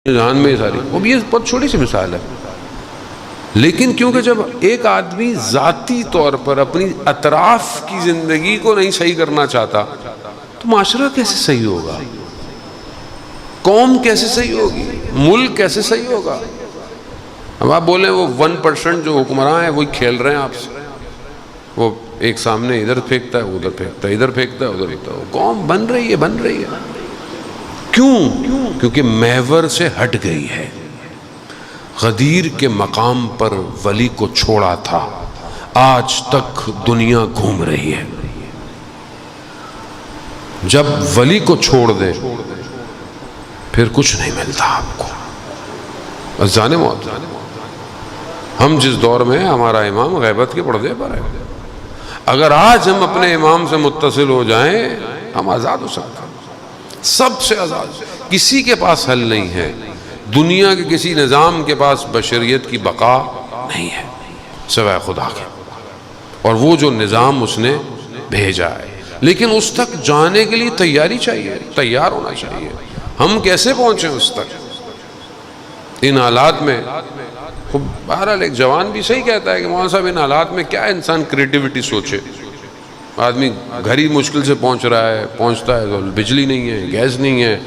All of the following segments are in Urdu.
جہان میں ساری، وہ بھی یہ بہت چھوٹی سی مثال ہے، لیکن کیونکہ جب ایک آدمی ذاتی طور پر اپنی اطراف کی زندگی کو نہیں صحیح کرنا چاہتا تو معاشرہ کیسے صحیح ہوگا؟ قوم کیسے صحیح ہوگی؟ ملک کیسے صحیح ہوگا؟ اب آپ بولیں وہ 1% جو حکمراں ہیں وہی کھیل رہے ہیں آپ سے، وہ ایک سامنے ادھر پھینکتا ہے ادھر پھینکتا ہے، ادھر پھینکتا ہے ادھر پھینکتا ہے، قوم بن رہی ہے۔ کیوں؟ کیونکہ محور سے ہٹ گئی ہے۔ غدیر کے مقام پر ولی کو چھوڑا تھا، آج تک دنیا گھوم رہی ہے۔ جب ولی کو چھوڑ دے پھر کچھ نہیں ملتا آپ کو، بس جانے موت۔ ہم جس دور میں ہیں ہمارا امام غیبت کے پردے پر ہے، اگر آج ہم اپنے امام سے متصل ہو جائیں ہم آزاد ہو سکتے ہیں، سب سے آزاد۔ کسی کے پاس حل نہیں ہے، دنیا کے کسی نظام کے پاس بشریت کی بقا نہیں ہے سوائے خدا کے، اور وہ جو نظام اس نے بھیجا ہے، لیکن اس تک جانے کے لیے تیاری چاہیے، تیار ہونا چاہیے۔ ہم کیسے پہنچیں اس تک ان حالات میں؟ خب بہرحال ایک جوان بھی صحیح کہتا ہے کہ مولانا صاحب ان حالات میں کیا انسان کریٹیوٹی سوچے، آدمی گھر ہی مشکل سے پہنچتا ہے تو بجلی نہیں ہے، گیس نہیں ہے،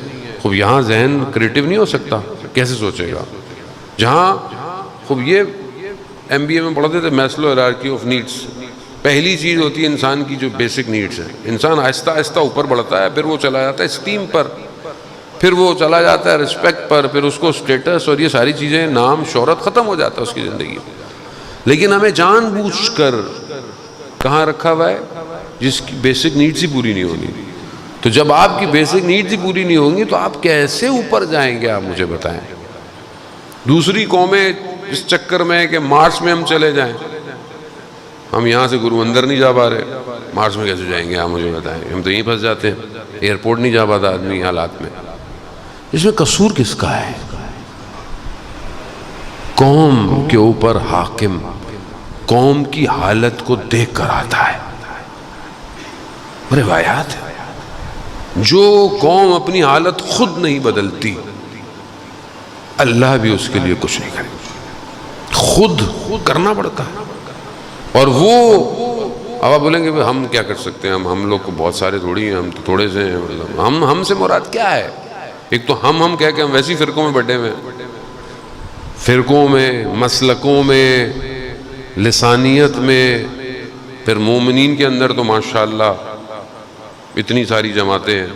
خوب یہاں ذہن کریٹیو نہیں ہو سکتا، کیسے سوچے گا؟ جہاں خوب یہ MBA میں پڑھتے تھے میسلو ہیرارکی آف نیڈس، پہلی چیز ہوتی ہے انسان کی جو بیسک نیڈس ہیں، انسان آہستہ آہستہ اوپر بڑھتا ہے، پھر وہ چلا جاتا ہے اسٹیم پر، پھر وہ چلا جاتا ہے رسپیکٹ پر، پھر اس کو اسٹیٹس اور یہ ساری چیزیں، نام شہرت ختم ہو جاتا ہے اس کی زندگی میں۔ لیکن ہمیں جان بوجھ کر کہاں رکھا ہوا ہے؟ جس کی بیسک نیڈس ہی پوری نہیں ہونی۔ تو جب آپ کی بیسک نیڈس ہی پوری نہیں ہوں گی تو آپ کیسے اوپر جائیں گے؟ آپ مجھے بتائیں۔ دوسری قومیں اس چکر میں ہے کہ مارس میں ہم چلے جائیں، ہم یہاں سے گرو اندر نہیں جا پا رہے، مارس میں کیسے جائیں گے؟ آپ مجھے بتائیں۔ ہم تو یہیں پھنس جاتے ہیں، ایئرپورٹ نہیں جا پاتا آدمی حالات میں۔ اس میں قصور کس کا ہے؟ قوم کے اوپر حاکم قوم کی حالت کو دیکھ کر آتا ہے، روایات ہے۔ جو قوم اپنی حالت خود نہیں بدلتی اللہ بھی اس کے لیے کچھ نہیں کرے، خود کرنا پڑتا ہے۔ اور وہ اب آپ بولیں گے ہم کیا کر سکتے ہیں، ہم لوگ کو بہت سارے تھوڑی ہیں، ہم تو تھوڑے سے ہیں۔ ہم سے مراد کیا ہے؟ ایک تو ہم کہہ کے ہم ویسی فرقوں میں بٹے ہوئے ہیں، فرقوں میں، مسلکوں میں، لسانیت میں، پھر مومنین کے اندر تو ماشاءاللہ اتنی ساری جماعتیں ہیں۔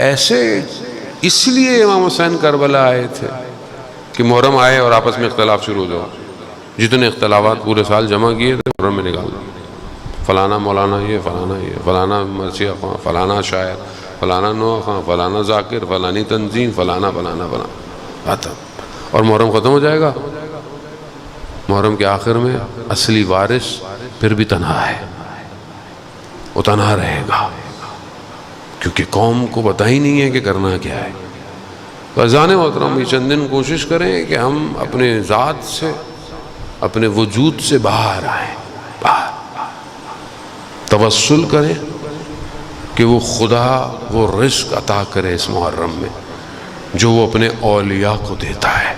ایسے اس لیے امام حسین کربلا آئے تھے کہ محرم آئے اور آپس میں اختلاف شروع ہو جائے، جتنے اختلافات پورے سال جمع کیے تھے محرم میں نکال دیں، فلانا مولانا یہ، فلانا مرثیہ خواں، فلانا شاعر، فلانا نوح خواں، فلانا ذاکر، فلانی تنظیم، فلانا ختم، اور محرم ختم ہو جائے گا۔ محرم کے آخر میں اصلی وارث پھر بھی تنہا ہے، وہ تنہا رہے گا، کیونکہ قوم کو پتہ ہی نہیں ہے کہ کرنا کیا ہے۔ تو عزیزان محترم، یہ چند دن کوشش کریں کہ ہم اپنے ذات سے، اپنے وجود سے باہر آئیں، باہر توسل کریں کہ وہ خدا وہ رزق عطا کرے اس محرم میں جو وہ اپنے اولیاء کو دیتا ہے۔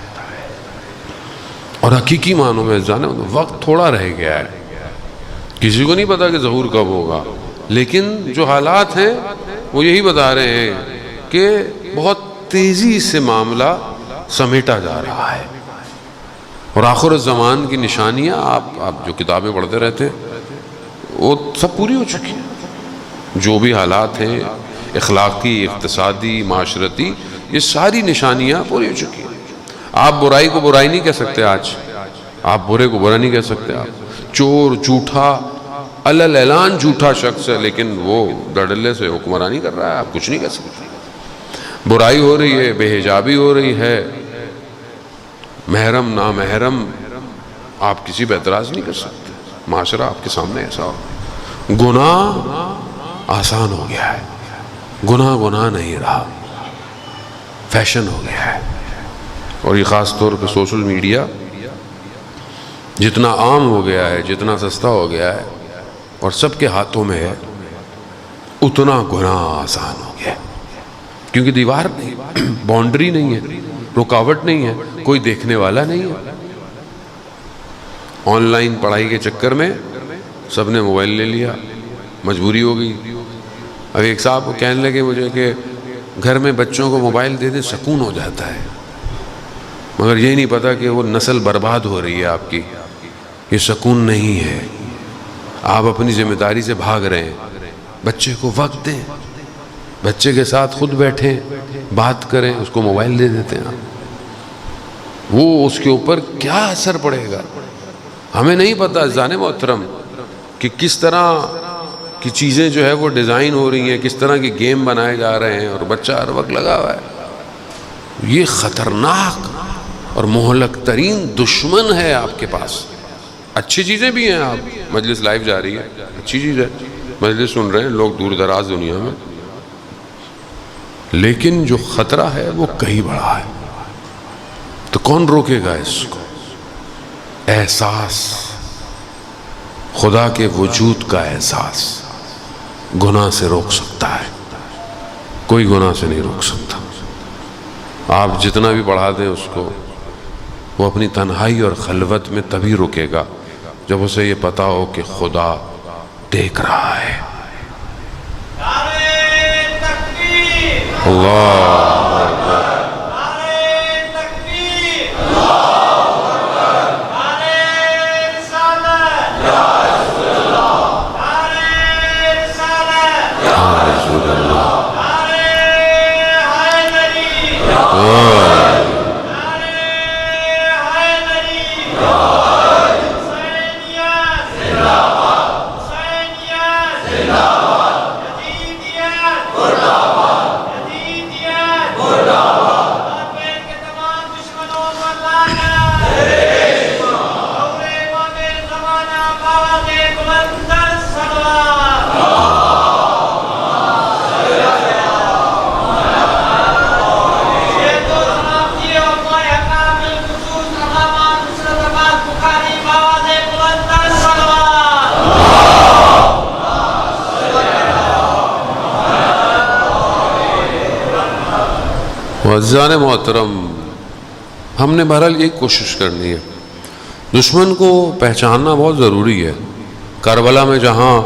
اور حقیقی معنوں میں جانے وقت تھوڑا رہ گیا ہے، کسی کو نہیں پتا کہ ظہور کب ہوگا، لیکن جو حالات ہیں وہ یہی بتا رہے ہیں کہ بہت تیزی سے معاملہ سمیٹا جا رہا ہے، اور آخر الزمان کی نشانیاں آپ جو کتابیں پڑھتے رہتے ہیں وہ سب پوری ہو چکی ہیں۔ جو بھی حالات ہیں اخلاقی، اقتصادی، معاشرتی، یہ ساری نشانیاں پوری ہو چکی ہیں۔ آپ برائی کو برائی نہیں کہہ سکتے آج، آپ برے کو برا نہیں کہہ سکتے۔ آپ چور، جھوٹا، علل اعلان جھوٹا شخص ہے لیکن وہ دڑلے سے حکمرانی کر رہا ہے، آپ کچھ نہیں کہہ سکتے۔ برائی ہو رہی ہے، بے حجابی ہو رہی ہے، محرم نامحرم، آپ کسی پہ اعتراض نہیں کر سکتے، معاشرہ آپ کے سامنے ایسا ہو۔ گناہ آسان ہو گیا ہے، گناہ نہیں رہا، فیشن ہو گیا ہے، اور یہ خاص طور پہ سوشل میڈیا جتنا عام ہو گیا ہے، جتنا سستا ہو گیا ہے اور سب کے ہاتھوں میں ہے، اتنا گناہ آسان ہو گیا ہے۔ کیونکہ دیوار نہیں، باؤنڈری نہیں ہے، رکاوٹ نہیں ہے، کوئی دیکھنے والا نہیں ہے۔ آن لائن پڑھائی کے چکر میں سب نے موبائل لے لیا، مجبوری ہو گئی۔ اب ایک صاحب کہنے لگے مجھے کہ گھر میں بچوں کو موبائل دے دیں سکون ہو جاتا ہے، مگر یہ نہیں پتا کہ وہ نسل برباد ہو رہی ہے آپ کی، یہ سکون نہیں ہے، آپ اپنی ذمہ داری سے بھاگ رہے ہیں۔ بچے کو وقت دیں، بچے کے ساتھ خود بیٹھیں، بات کریں، اس کو موبائل دے دیتے ہیں آپ، وہ اس کے اوپر کیا اثر پڑے گا ہمیں نہیں پتا۔ عزیزان محترم کہ کس طرح کی چیزیں جو ہے وہ ڈیزائن ہو رہی ہیں، کس طرح کی گیم بنائے جا رہے ہیں، اور بچہ ہر وقت لگا ہوا ہے۔ یہ خطرناک اور مہلک ترین دشمن ہے آپ کے پاس۔ اچھی چیزیں بھی ہیں، آپ مجلس لائیو جا رہی ہے، اچھی چیز ہے، مجلس سن رہے ہیں لوگ دور دراز دنیا میں، لیکن جو خطرہ ہے وہ کہیں بڑا ہے۔ تو کون روکے گا اس کو؟ احساس، خدا کے وجود کا احساس گناہ سے روک سکتا ہے، کوئی گناہ سے نہیں روک سکتا۔ آپ جتنا بھی بڑھا دیں اس کو، وہ اپنی تنہائی اور خلوت میں تبھی رکے گا جب اسے یہ پتا ہو کہ خدا دیکھ رہا ہے۔ اللہ عزیزان محترم، ہم نے بہرحال یہی کوشش کرنی ہے، دشمن کو پہچاننا بہت ضروری ہے۔ کربلا میں جہاں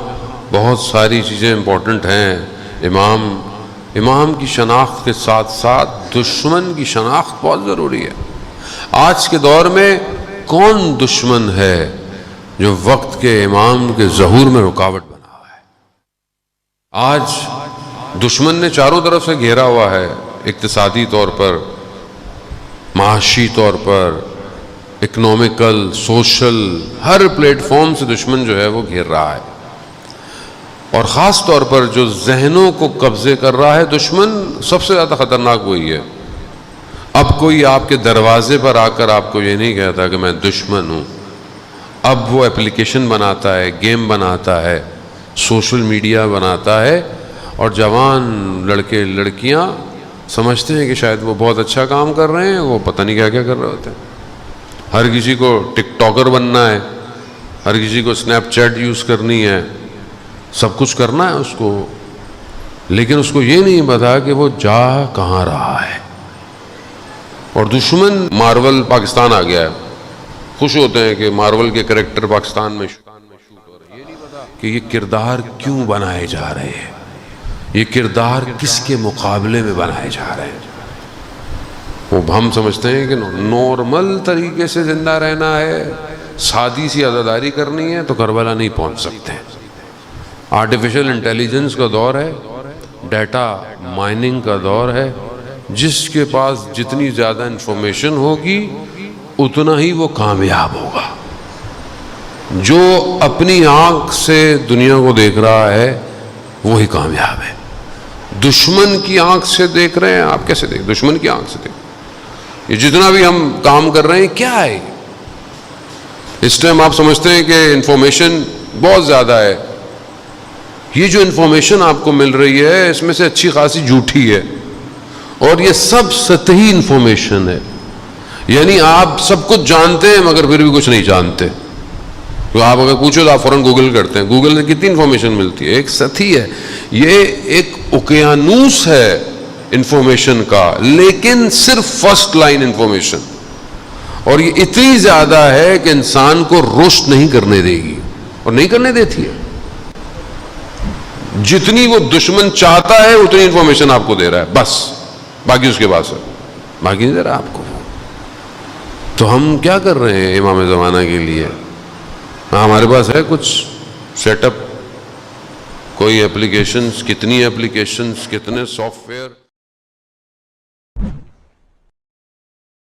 بہت ساری چیزیں امپورٹنٹ ہیں، امام کی شناخت کے ساتھ ساتھ دشمن کی شناخت بہت ضروری ہے۔ آج کے دور میں کون دشمن ہے جو وقت کے امام کے ظہور میں رکاوٹ بنا ہوا ہے؟ آج دشمن نے چاروں طرف سے گھیرا ہوا ہے، اقتصادی طور پر، معاشی طور پر، اکنومیکل، سوشل، ہر پلیٹ فارم سے دشمن جو ہے وہ گھیر رہا ہے، اور خاص طور پر جو ذہنوں کو قبضے کر رہا ہے دشمن، سب سے زیادہ خطرناک وہی ہے۔ اب کوئی آپ کے دروازے پر آ کر آپ کو یہ نہیں کہتا کہ میں دشمن ہوں، اب وہ اپلیکیشن بناتا ہے، گیم بناتا ہے، سوشل میڈیا بناتا ہے، اور جوان لڑکے لڑکیاں سمجھتے ہیں کہ شاید وہ بہت اچھا کام کر رہے ہیں، وہ پتہ نہیں کیا کیا کر رہے ہوتے ہیں۔ ہر کسی کو ٹک ٹاکر بننا ہے، ہر کسی کو سنیپ چیٹ یوز کرنی ہے، سب کچھ کرنا ہے اس کو، لیکن اس کو یہ نہیں پتا کہ وہ جا کہاں رہا ہے۔ اور دشمن مارول پاکستان آ گیا ہے، خوش ہوتے ہیں کہ مارول کے کریکٹر پاکستان میں شوٹ ہو رہے ہیں، یہ نہیں پتا کہ یہ کردار کیوں بنائے جا رہے ہیں، یہ کردار کس کے مقابلے میں بنائے جا رہے ہیں۔ وہ ہم سمجھتے ہیں کہ نارمل طریقے سے زندہ رہنا ہے، سادی سی عزاداری کرنی ہے، تو کربلا نہیں پہنچ سکتے۔ آرٹیفیشل انٹیلیجنس کا دور ہے، ڈیٹا مائننگ کا دور ہے، جس کے پاس جتنی زیادہ انفارمیشن ہوگی اتنا ہی وہ کامیاب ہوگا۔ جو اپنی آنکھ سے دنیا کو دیکھ رہا ہے وہی کامیاب ہے۔ دشمن کی آنکھ سے دیکھ رہے ہیں آپ، کیسے دیکھ؟ دشمن کی آنکھ سے دیکھ، یہ جتنا بھی ہم کام کر رہے ہیں کیا ہے؟ اس ٹائم آپ سمجھتے ہیں کہ انفارمیشن بہت زیادہ ہے، یہ جو انفارمیشن آپ کو مل رہی ہے اس میں سے اچھی خاصی جھوٹی ہے، اور یہ سب سطحی انفارمیشن ہے، یعنی آپ سب کچھ جانتے ہیں مگر پھر بھی کچھ نہیں جانتے۔ تو آپ اگر پوچھو تو آپ فوراً گوگل کرتے ہیں، گوگل سے کتنی انفارمیشن ملتی ہے؟ ایک سطحی ہے، یہ ایک اوقیانوس ہے انفارمیشن کا، لیکن صرف فرسٹ لائن انفارمیشن، اور یہ اتنی زیادہ ہے کہ انسان کو رشد نہیں کرنے دے گی، اور نہیں کرنے دیتی ہے۔ جتنی وہ دشمن چاہتا ہے اتنی انفارمیشن آپ کو دے رہا ہے، بس باقی اس کے پاس ہے، باقی نہیں دے رہا آپ کو۔ تو ہم کیا کر رہے ہیں امام زمانہ کے لیے؟ ہمارے پاس ہے کچھ سیٹ اپ، کوئی اپلیکیشنز، کتنی اپلیکیشنز، کتنے سافٹ ویئر